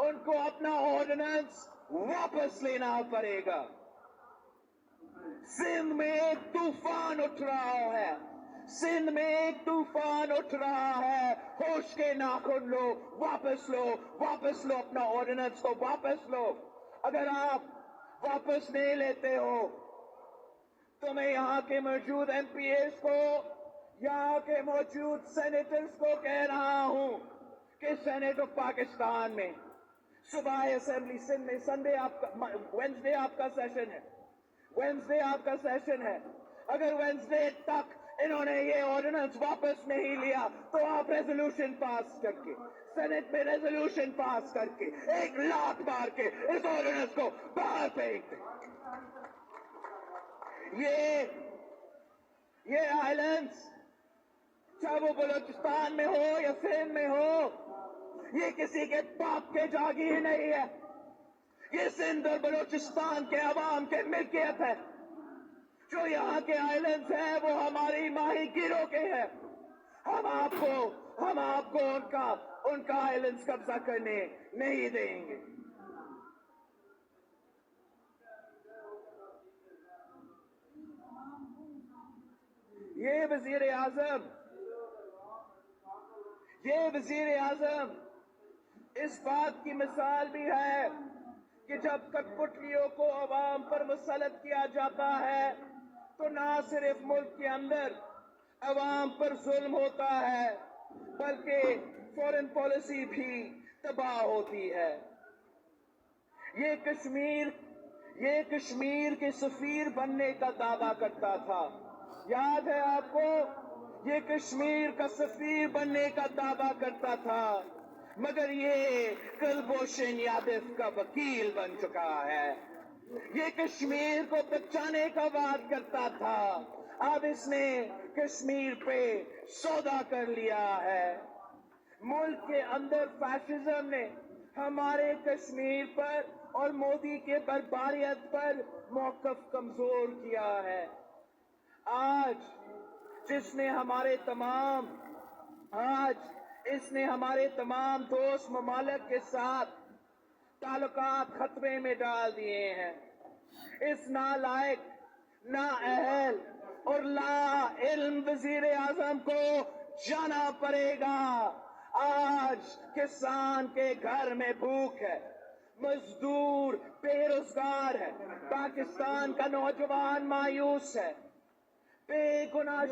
ان کو اپنا آرڈیننس واپس لینا پڑے گا۔ سندھ میں ایک طوفان اٹھ رہا ہے، سندھ میں ایک طوفان اٹھ رہا ہے، ہوش کے ناخن لو، واپس لو، واپس لو، اپنا آرڈیننس کو واپس لو۔ اگر آپ واپس نہیں لیتے ہو تو میں یہاں کے موجود ایم پی ایز کو، یہاں کے موجود سینیٹرز کو کہہ رہا ہوں کہ سینیٹ آف پاکستان میں صوبائی اسمبلی سندھ میں سنڈے آپ کا، وینسڈے آپ کا سیشن ہے، وینسڈے آپ کا سیشن ہے۔ اگر وینسڈے تک انہوں نے یہ آرڈیننس واپس نہیں لیا تو آپ ریزولوشن پاس کر کے، سینٹ میں ریزولوشن پاس کر کے، ایک لات مار کے اس آرڈیننس کو باہر پھینک دیں۔ یہ آئلینڈز چاہے وہ بلوچستان میں ہو یا سندھ میں ہو، یہ کسی کے باپ کے جاگیر نہیں ہے، یہ سندھ اور بلوچستان کے عوام کے ملکیت ہے۔ جو یہاں کے آئلینڈز ہیں وہ ہماری ماہی گیروں کے ہیں۔ ہم آپ کو ان کا آئلینڈز قبضہ کرنے نہیں دیں گے۔ یہ وزیر اعظم اس بات کی مثال بھی ہے کہ جب کٹ پتلیوں کو عوام پر مسلط کیا جاتا ہے تو نہ صرف ملک کے اندر عوام پر ظلم ہوتا ہے بلکہ فورن پالیسی بھی تباہ ہوتی ہے۔ یہ کشمیر کے سفیر بننے کا دعویٰ کرتا تھا، یاد ہے آپ کو؟ یہ کشمیر کا سفیر بننے کا دعویٰ کرتا تھا، مگر یہ کلبھوشن یادو کا وکیل بن چکا ہے۔ یہ کشمیر کو بچانے کا وعدہ کرتا تھا، اب اس نے کشمیر پہ سودا کر لیا ہے۔ ملک کے اندر فیشزم نے ہمارے کشمیر پر اور مودی کے بربریت پر موقف کمزور کیا ہے۔ آج اس نے ہمارے تمام دوست ممالک کے ساتھ تعلقات خطرے میں ڈال دیے ہیں۔ اس نالائق، نااہل اور لا علم وزیر اعظم کو جانا پڑے گا۔ آج کسان کے گھر میں بھوک ہے، مزدور بے روزگار ہے، پاکستان کا نوجوان مایوس ہے، بے گناہ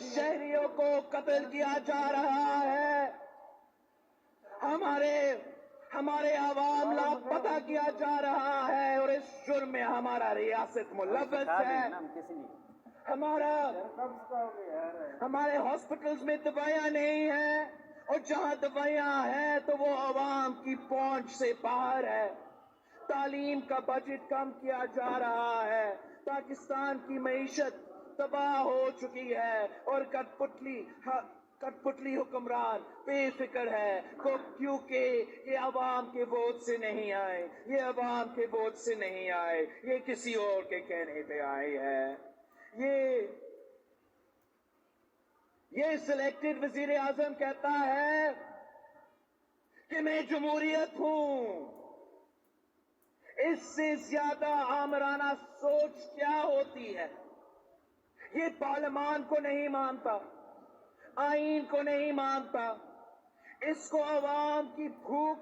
شہریوں کو قتل کیا جا رہا ہے، ہمارے عوام لاپتہ کیا جا رہا ہے، اور اس جرم میں ہمارا ریاست ملوث ہے۔ ہمارے ہاسپٹلز میں دوائیاں نہیں ہیں، اور جہاں دوائیاں ہیں تو وہ عوام کی پہنچ سے باہر ہے۔ تعلیم کا بجٹ کم کیا جا رہا ہے، پاکستان کی معیشت تباہ ہو چکی ہے، اور کٹ پتلی حکمران بے فکر ہے کیونکہ یہ عوام کے ووٹ سے نہیں آئے، یہ کسی اور کے کہنے پہ آئے ہیں۔ یہ سلیکٹڈ وزیر اعظم کہتا ہے کہ میں جمہوریت ہوں۔ اس سے زیادہ آمرانہ سوچ کیا ہوتی ہے؟ یہ پارلیمان کو نہیں مانتا، آئین کو نہیں مانتا، اس کو عوام کی بھوک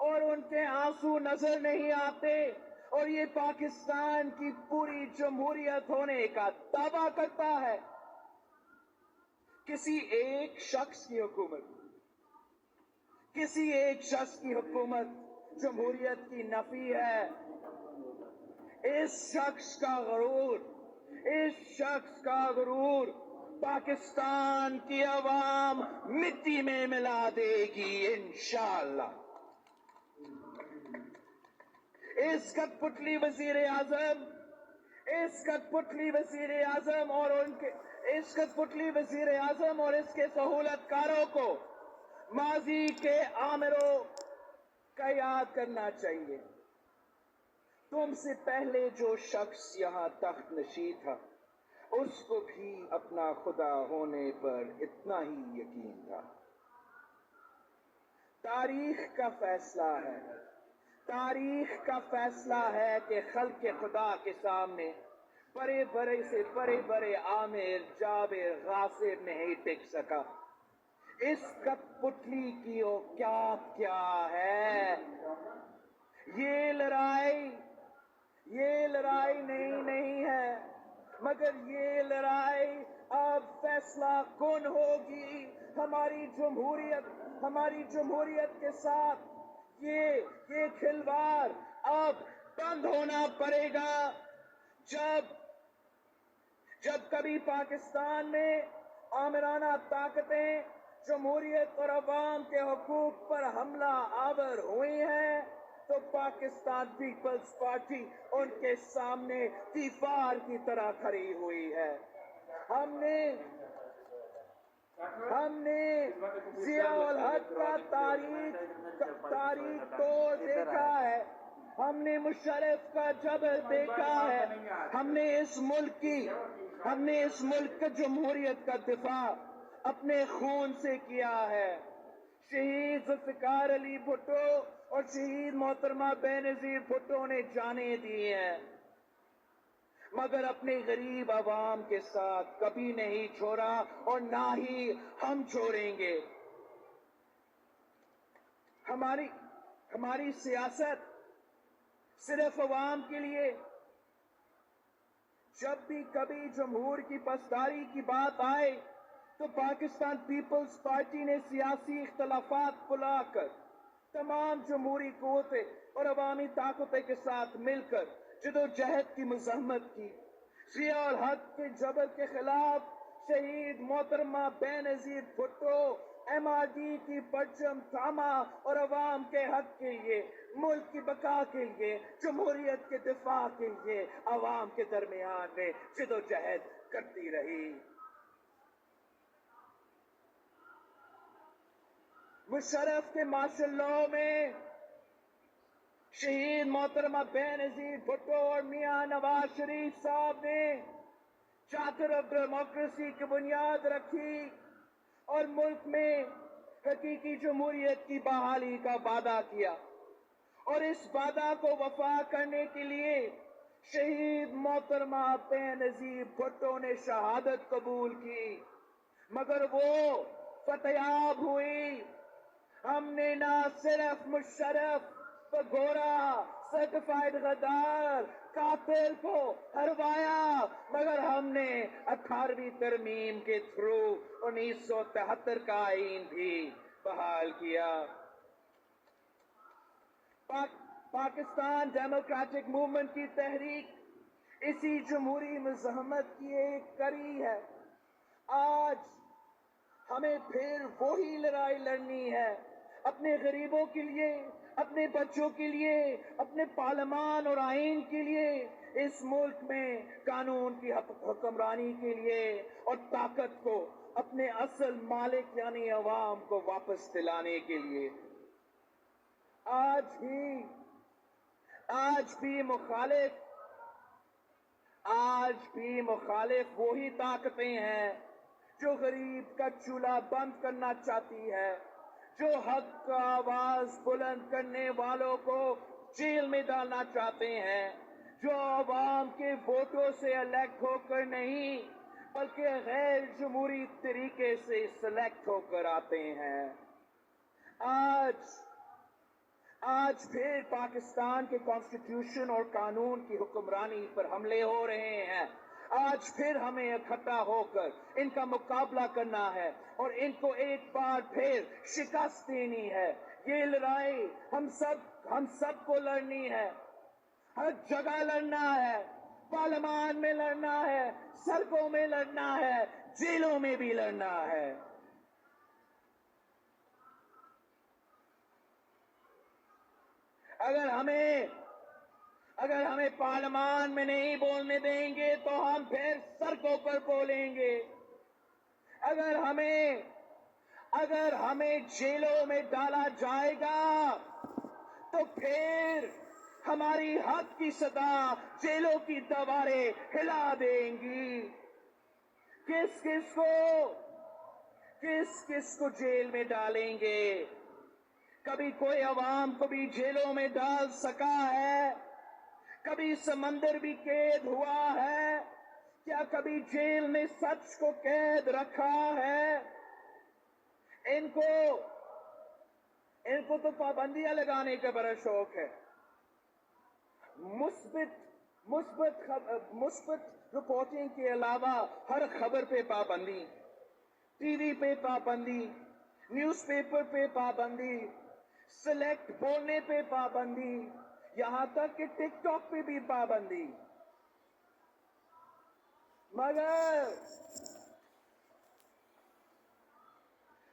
اور ان کے آنسو نظر نہیں آتے، اور یہ پاکستان کی پوری جمہوریت ہونے کا دعویٰ کرتا ہے۔ کسی ایک شخص کی حکومت جمہوریت کی نفی ہے۔ اس شخص کا غرور پاکستان کی عوام مٹی میں ملا دے گی انشاءاللہ۔ اس کٹ پتلی وزیر اعظم اور اس کے سہولت کاروں کو ماضی کے آمروں کا یاد کرنا چاہیے۔ تم سے پہلے جو شخص یہاں تخت نشین تھا اس کو بھی اپنا خدا ہونے پر اتنا ہی یقین تھا۔ تاریخ کا فیصلہ ہے، تاریخ کا فیصلہ ہے کہ خلق خدا کے سامنے بڑے بڑے سے بڑے بڑے عامر جابر غاصب نہیں ٹک سکا۔ اس کٹ پتلی کی اوقات کیا ہے؟ یہ لڑائی نہیں ہے، مگر یہ لڑائی اب فیصلہ کن ہوگی۔ ہماری جمہوریت کے ساتھ یہ کھلواڑ اب بند ہونا پڑے گا۔ جب کبھی پاکستان میں آمرانہ طاقتیں جمہوریت اور عوام کے حقوق پر حملہ آور ہوئی ہیں تو پاکستان پیپلز پارٹی ان کے سامنے دیوار کی طرح کھڑی ہوئی ہے۔ ہم نے ضیاء الحق کا تاریخ توڑ دیکھا ہے، ہم نے مشرف کا جبر دیکھا ہے، ہم نے اس ملک کی جمہوریت کا دفاع اپنے خون سے کیا ہے۔ شہید ذوالفقار علی بھٹو اور شہید محترمہ بے نظیر بھٹو نے جانیں دی ہیں، مگر اپنے غریب عوام کے ساتھ کبھی نہیں چھوڑا اور نہ ہی ہم چھوڑیں گے۔ ہماری سیاست صرف عوام کے لیے۔ جب بھی کبھی جمہور کی پاسداری کی بات آئے تو پاکستان پیپلز پارٹی نے سیاسی اختلافات بھلا کر تمام جمہوری قوتیں اور عوامی طاقتیں کے ساتھ مل کر جدوجہد کی مزاحمت کی۔ ضیاء الحق کے جبر کے خلاف شہید محترمہ بے نظیر بھٹو ایم آر ڈی کی پرچم تھاما اور عوام کے حق کے لیے، ملک کی بقا کے لیے، جمہوریت کے دفاع کے لیے عوام کے درمیان میں جدوجہد کرتی رہی۔ مشرف کے مارشل لاء میں شہید محترمہ بے نظیر بھٹو اور میاں نواز شریف صاحب نے چارٹر آف ڈیموکریسی کی بنیاد رکھی اور ملک میں حقیقی جمہوریت کی بحالی کا وعدہ کیا، اور اس وعدہ کو وفا کرنے کے لیے شہید محترمہ بے نظیر بھٹو نے شہادت قبول کی، مگر وہ فتح یاب ہوئی۔ ہم نے نہ صرف مشرف گورا سرٹیفائیڈ غدار قاتل کو ہروایا، مگر ہم نے 18ویں ترمیم کے تھرو 1973 کا آئین بھی بحال کیا۔ پاکستان ڈیموکریٹک موومنٹ کی تحریک اسی جمہوری مزاحمت کی ایک کڑی ہے۔ آج ہمیں پھر وہی لڑائی لڑنی ہے، اپنے غریبوں کے لیے، اپنے بچوں کے لیے، اپنے پارلیمان اور آئین کے لیے، اس ملک میں قانون کی حکمرانی کے لیے، اور طاقت کو اپنے اصل مالک یعنی عوام کو واپس دلانے کے لیے۔ آج بھی مخالف وہی طاقتیں ہیں جو غریب کا چولہا بند کرنا چاہتی ہے، جو حق کا آواز بلند کرنے والوں کو جیل میں ڈالنا چاہتے ہیں، جو عوام کے ووٹوں سے الیکٹ ہو کر نہیں بلکہ غیر جمہوری طریقے سے سلیکٹ ہو کر آتے ہیں۔ آج پھر پاکستان کے کانسٹیٹیوشن اور قانون کی حکمرانی پر حملے ہو رہے ہیں۔ آج پھر ہمیں اکٹھا ہو کر ان کا مقابلہ کرنا ہے اور ان کو ایک بار پھر شکست دینی ہے۔ یہ لڑائی ہم سب کو لڑنی ہے، ہر جگہ لڑنا ہے، پارلیمان میں لڑنا ہے، سڑکوں میں لڑنا ہے، جیلوں میں بھی لڑنا ہے۔ اگر ہمیں پارلیمان میں نہیں بولنے دیں گے تو ہم پھر سڑکوں پر بولیں گے۔ اگر ہمیں جیلوں میں ڈالا جائے گا تو پھر ہماری حق کی صدا جیلوں کی دیواریں ہلا دیں گی۔ کس کس کو جیل میں ڈالیں گے؟ کبھی کوئی عوام کو بھی جیلوں میں ڈال سکا ہے؟ کبھی سمندر بھی قید ہوا ہے؟ کیا کبھی جیل نے سچ کو قید رکھا ہے؟ ان کو تو پابندیاں لگانے کا بڑا شوق ہے. مثبت رپورٹنگ کے علاوہ ہر خبر پہ پابندی، ٹی وی پہ پابندی، نیوز پیپر پہ پابندی، سلیکٹ بولنے پہ پابندی، یہاں تک کہ ٹک ٹاک پہ بھی پابندی.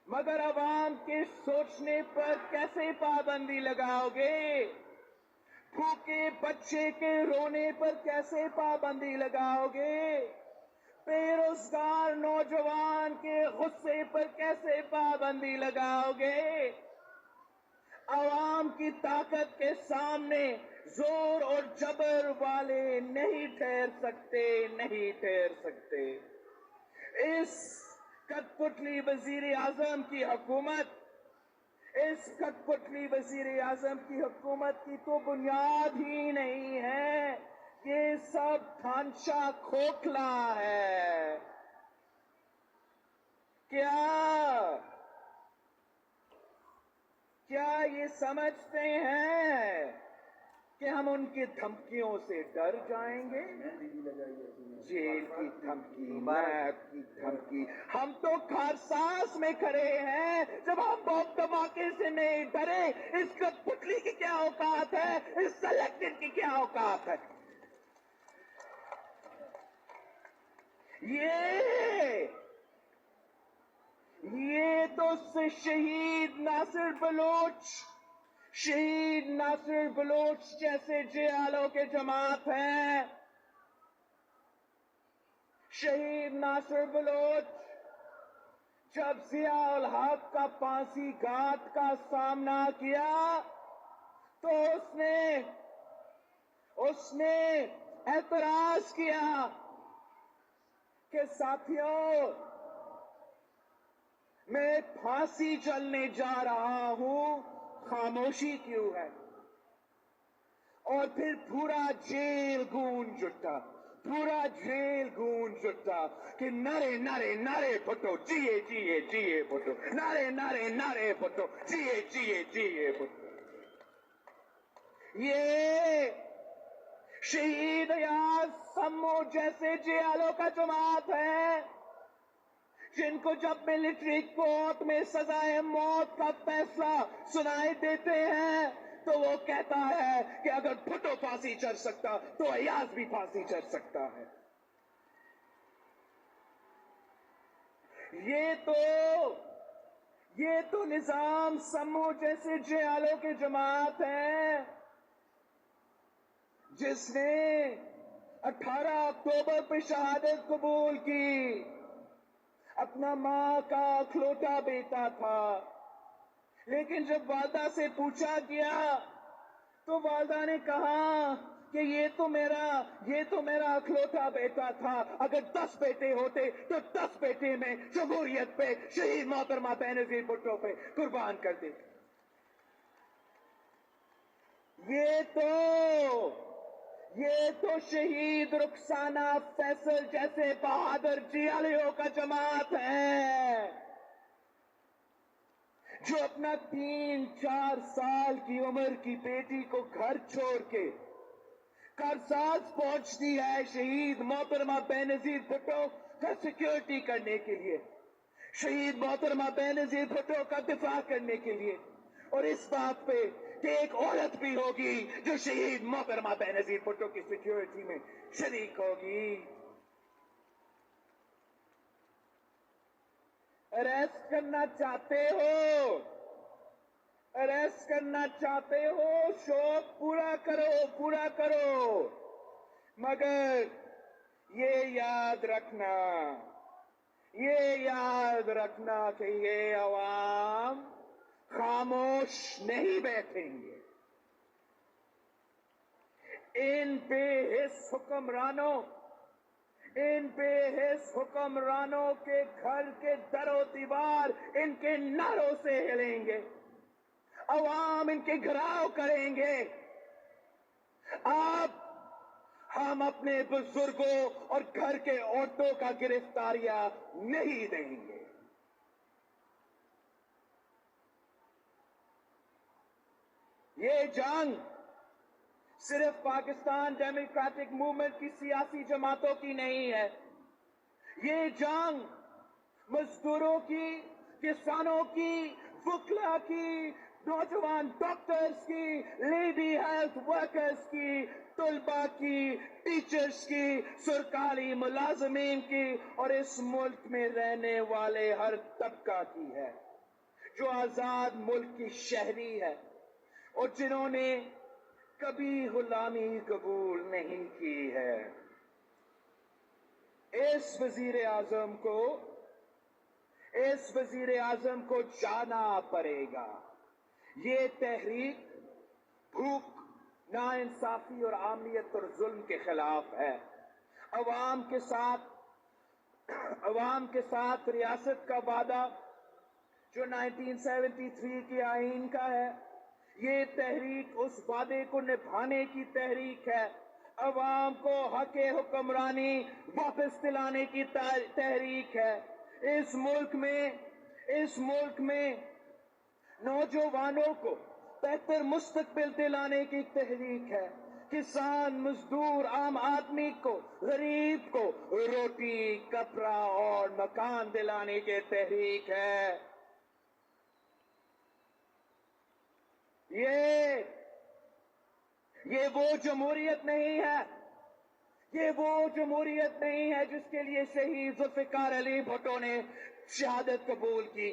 مگر عوام کے سوچنے پر کیسے پابندی لگاؤ گے؟ بھوکے بچے کے رونے پر کیسے پابندی لگاؤ گے؟ بے روزگار نوجوان کے غصے پر کیسے پابندی لگاؤ گے؟ عوام کی طاقت کے سامنے زور اور جبر والے نہیں ٹھہر سکتے. اس کٹ پتلی وزیر اعظم کی حکومت کی تو بنیاد ہی نہیں ہے. یہ سب ڈھانچہ کھوکھلا ہے. کیا یہ سمجھتے ہیں کہ ہم ان کی دھمکیوں سے ڈر جائیں گے؟ جیل کی دھمکی، موت کی دھمکی. ہم تو کارساز میں کھڑے ہیں. جب ہم بم دھماکے سے نہیں ڈرے، اس کٹ پتلی کی کیا اوقات ہے؟ اس سلیکٹڈ کی کیا اوقات ہے؟ یہ تو شہید ناصر بلوچ جیسے جیالوں کے جماعت ہیں. شہید ناصر بلوچ جب ضیاء الحق کا پھانسی گھاٹ کا سامنا کیا تو اس نے اعتراض کیا کہ ساتھیوں، میں پھانسی چلنے جا رہا ہوں، خاموشی کیوں ہے؟ اور پھر پورا جیل گونج اٹھا کہ نعرے بھٹو، جیے بھٹو، نعرے بھٹو، جیے بھٹو. یہ شہید ایاز سمو جیسے جیالوں کا جماعت ہے، جن کو جب ملٹری کورٹ میں سزائے موت کا فیصلہ سنائی دیتے ہیں تو وہ کہتا ہے کہ اگر بھٹو پھانسی چڑھ سکتا تو ایاز بھی پھانسی چڑھ سکتا ہے. یہ تو نظام سمو جیسے جیالوں کی جماعت ہے جس نے 18 اکتوبر پہ شہادت قبول کی. اپنا ماں کا اکلوٹا بیٹا تھا، لیکن جب والدہ سے پوچھا گیا تو والدہ نے کہا کہ یہ تو میرا اکلوٹا بیٹا تھا. اگر 10 بیٹے ہوتے تو 10 بیٹے میں جمہوریت پہ، شہید محترمہ بینظیر بھٹو پہ قربان کر دیتے. یہ تو شہید رخسانہ فیصل جیسے بہادر جیالیوں کا جماعت ہے جو اپنا 3-4 سال کی عمر کی بیٹی کو گھر چھوڑ کے کارساز پہنچتی ہے شہید محترمہ بینظیر بھٹو کا سیکیورٹی کرنے کے لیے، شہید محترمہ بینظیر بھٹو کا دفاع کرنے کے لیے، اور اس بات پہ کہ ایک عورت بھی ہوگی جو شہید محترمہ بینظیر بھٹو کی سیکیورٹی میں شریک ہوگی. اریسٹ کرنا چاہتے ہو، شوق پورا کرو، مگر یہ یاد رکھنا کہ یہ عوام خاموش نہیں بیٹھیں گے. ان بے حس حکمرانوں کے گھر کے در و دیوار ان کے نعروں سے ہلیں گے. عوام ان کے گھراؤ کریں گے. ہم اپنے بزرگوں اور گھر کے عورتوں کا گرفتاریاں نہیں دیں گے. یہ جنگ صرف پاکستان ڈیموکریٹک موومنٹ کی سیاسی جماعتوں کی نہیں ہے. یہ جنگ مزدوروں کی، کسانوں کی، وکلا کی، نوجوان ڈاکٹرز کی، لیڈی ہیلتھ ورکرز کی، طلباء کی، ٹیچرز کی، سرکاری ملازمین کی اور اس ملک میں رہنے والے ہر طبقہ کی ہے جو آزاد ملک کی شہری ہے اور جنہوں نے کبھی غلامی قبول نہیں کی ہے. اس وزیر اعظم کو جانا پڑے گا. یہ تحریک بھوک، ناانصافی اور عامیت اور ظلم کے خلاف ہے. عوام کے ساتھ ریاست کا وعدہ جو 1973 کے آئین کا ہے، یہ تحریک اس وعدے کو نبھانے کی تحریک ہے. عوام کو حق حکمرانی واپس دلانے کی تحریک ہے. اس ملک میں نوجوانوں کو بہتر مستقبل دلانے کی تحریک ہے. کسان، مزدور، عام آدمی کو، غریب کو روٹی، کپڑا اور مکان دلانے کی تحریک ہے. یہ وہ جمہوریت نہیں ہے. یہ وہ جمہوریت نہیں ہے جس کے لیے شہید ذوالفقار علی بھٹو نے شہادت قبول کی.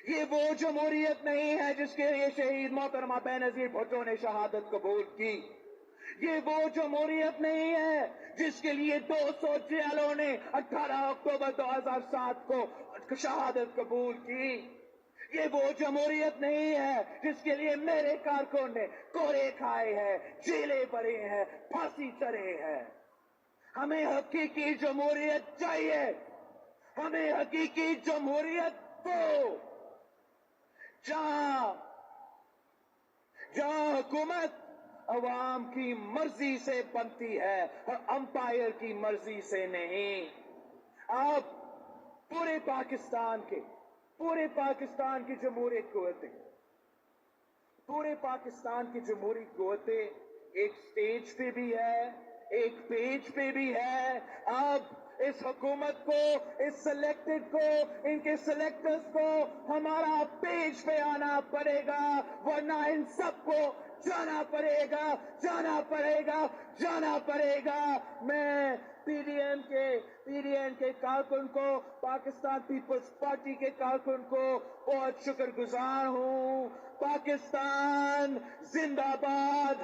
یہ وہ جمہوریت نہیں ہے جس کے لیے شہید محترمہ بینظیر بھٹو نے شہادت قبول کی. یہ وہ جمہوریت نہیں ہے جس کے لیے 200 جیلوں نے 18 اکتوبر 2007 کو شہادت قبول کی. یہ وہ جمہوریت نہیں ہے جس کے لیے میرے کارکن نے کوڑے کھائے ہیں، جیلیں بھرے ہیں، پھانسی چڑھے ہیں. ہمیں حقیقی جمہوریت چاہیے. ہمیں حقیقی جمہوریت کو جہاں حکومت عوام کی مرضی سے بنتی ہے اور امپائر کی مرضی سے نہیں. آپ پورے پاکستان کی جمہوری قوتیں ایک سٹیج پہ بھی ہے، ایک پیج پہ بھی ہے. اب اس حکومت کو، اس سلیکٹڈ کو، ان کے سلیکٹرز کو ہمارا پیج پہ آنا پڑے گا، ورنہ ان سب کو جانا پڑے گا. میں پی ڈی این کے کارکن کو، پاکستان پیپلز پارٹی کے کارکن کو بہت شکر گزار ہوں. پاکستان زندہ باد.